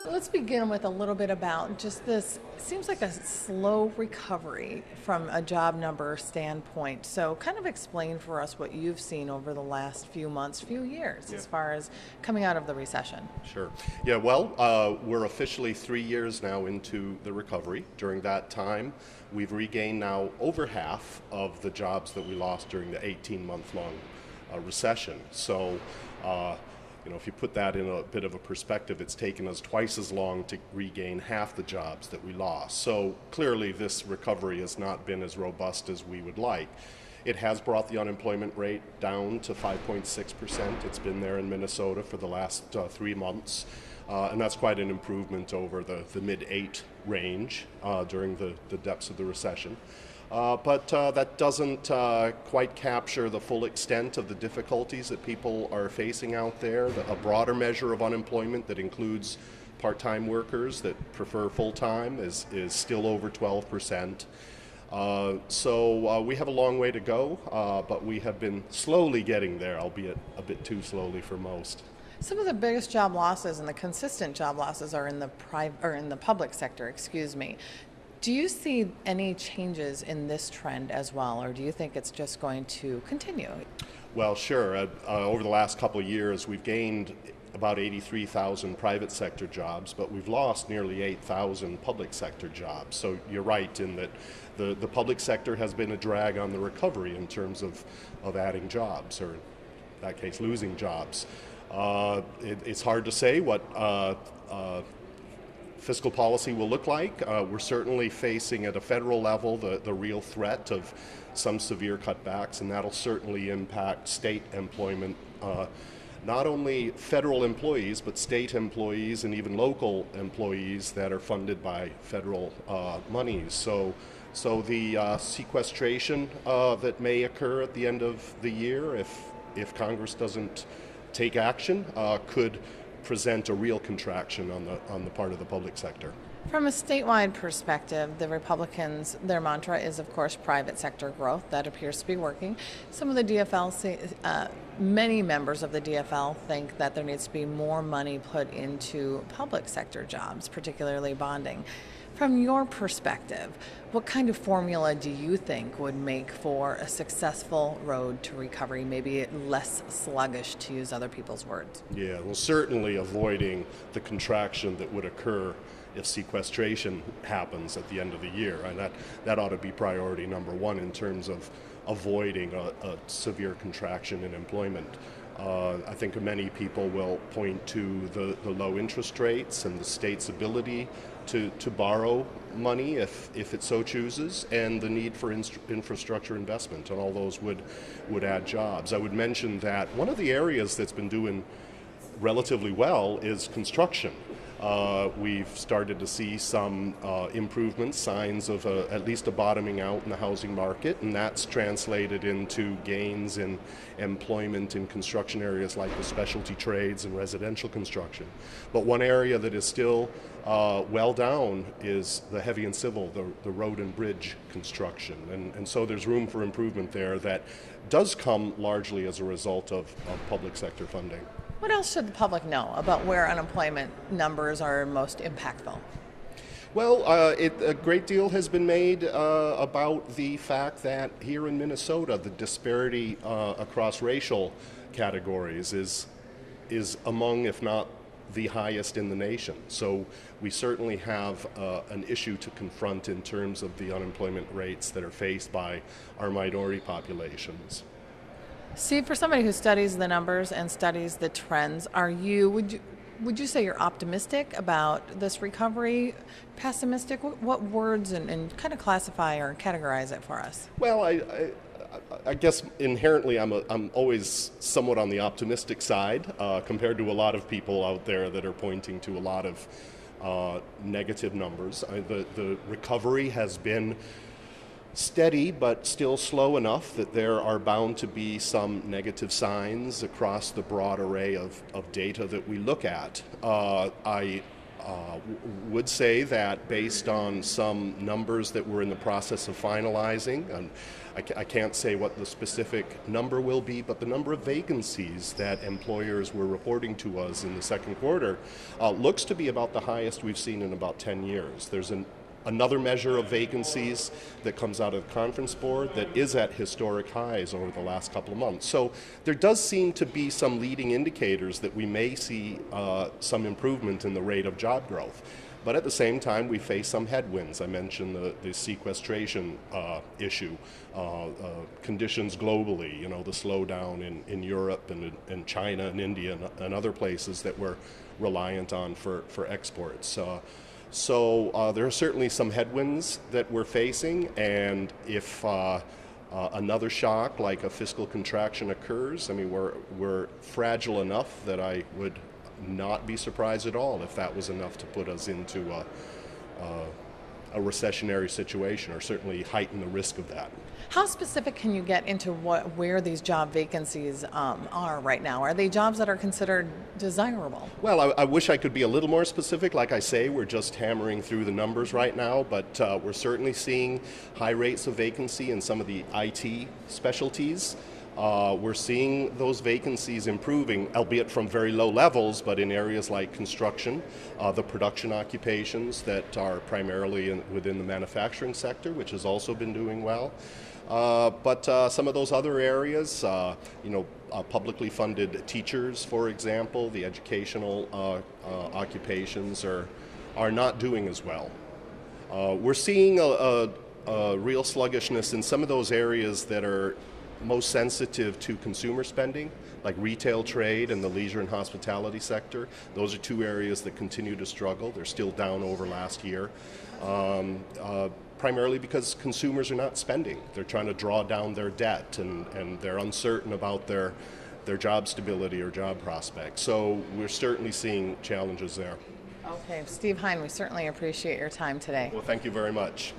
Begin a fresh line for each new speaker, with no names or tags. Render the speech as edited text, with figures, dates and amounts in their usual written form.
Let's begin with a little bit about just this. Seems like a slow recovery from a job number standpoint. So, kind of explain for us what you've seen over the last few months, few years,
Yeah.
as far as coming out of the recession.
Sure. Yeah, well, we're officially 3 years now into the recovery. During that time, we've regained now over half of the jobs that we lost during the 18-month-long recession. So, if you put that in a bit of a perspective, it's taken us twice as long to regain half the jobs that we lost. So clearly this recovery has not been as robust as we would like. It has brought the unemployment rate down to 5.6%. It's been there in Minnesota for the last 3 months. And that's quite an improvement over the mid-8 range during the depths of the recession. But that doesn't quite capture the full extent of the difficulties that people are facing out there. A broader measure of unemployment that includes part-time workers that prefer full-time is still over 12%. So we have a long way to go, but we have been slowly getting there, albeit a bit too slowly for most.
Some of the biggest job losses and the consistent job losses are in the public sector, excuse me. Do you see any changes in this trend as well, or do you think it's just going to continue?
Well, sure. Over the last couple of years, we've gained about 83,000 private sector jobs, but we've lost nearly 8,000 public sector jobs. So you're right in that the public sector has been a drag on the recovery in terms of adding jobs, or in that case, losing jobs. It's hard to say what fiscal policy will look like. We're certainly facing at a federal level the real threat of some severe cutbacks, and that'll certainly impact state employment, not only federal employees, but state employees and even local employees that are funded by federal monies. So the sequestration that may occur at the end of the year, if Congress doesn't take action, could present a real contraction on the part of the public sector.
From a statewide perspective, the Republicans, their mantra is, of course, private sector growth. That appears to be working. Some of the many members of the DFL think that there needs to be more money put into public sector jobs, particularly bonding. From your perspective, what kind of formula do you think would make for a successful road to recovery, maybe less sluggish, to use other people's words?
Yeah, well, certainly avoiding the contraction that would occur if sequestration happens at the end of the year. And that ought to be priority number one in terms of avoiding a severe contraction in employment. I think many people will point to the low interest rates and the state's ability to borrow money if it so chooses, and the need for infrastructure investment, and all those would add jobs. I would mention that one of the areas that's been doing relatively well is construction. We've started to see some improvements, signs of at least a bottoming out in the housing market, and that's translated into gains in employment in construction areas like the specialty trades and residential construction. But one area that is still well down is the heavy and civil, the road and bridge construction. And so there's room for improvement there that does come largely as a result of public sector funding.
What else should the public know about where unemployment numbers are most impactful?
Well, a great deal has been made about the fact that here in Minnesota, the disparity across racial categories is among, if not the highest in the nation. So we certainly have an issue to confront in terms of the unemployment rates that are faced by our minority populations.
Steve, for somebody who studies the numbers and studies the trends, would you say you're optimistic about this recovery, pessimistic? What words and kind of classify or categorize it for us?
Well, I guess inherently I'm always somewhat on the optimistic side compared to a lot of people out there that are pointing to a lot of negative numbers. The recovery has been steady, but still slow enough that there are bound to be some negative signs across the broad array of data that we look at. I would say that based on some numbers that we're in the process of finalizing, and I can't say what the specific number will be, but the number of vacancies that employers were reporting to us in the second quarter looks to be about the highest we've seen in about 10 years. There's another measure of vacancies that comes out of the conference board that is at historic highs over the last couple of months. So there does seem to be some leading indicators that we may see some improvement in the rate of job growth. But at the same time, we face some headwinds. I mentioned the sequestration issue, conditions globally, the slowdown in Europe and China and India and other places that we're reliant on for exports. So there are certainly some headwinds that we're facing, and if another shock like a fiscal contraction occurs, I mean, we're fragile enough that I would not be surprised at all if that was enough to put us into a recessionary situation, or certainly heighten the risk of that.
How specific can you get into where these job vacancies are right now? Are they jobs that are considered desirable?
Well, I wish I could be a little more specific. Like I say, we're just hammering through the numbers right now, but we're certainly seeing high rates of vacancy in some of the IT specialties. We're seeing those vacancies improving, albeit from very low levels, but in areas like construction, the production occupations that are primarily within the manufacturing sector, which has also been doing well. But some of those other areas, publicly funded teachers, for example, the educational occupations are not doing as well. We're seeing a real sluggishness in some of those areas that are most sensitive to consumer spending, like retail trade and the leisure and hospitality sector. Those are two areas that continue to struggle. They're still down over last year, primarily because consumers are not spending. They're trying to draw down their debt, and they're uncertain about their job stability or job prospects. So we're certainly seeing challenges there.
Okay, Steve Hine, we certainly appreciate your time today.
Well, thank you very much.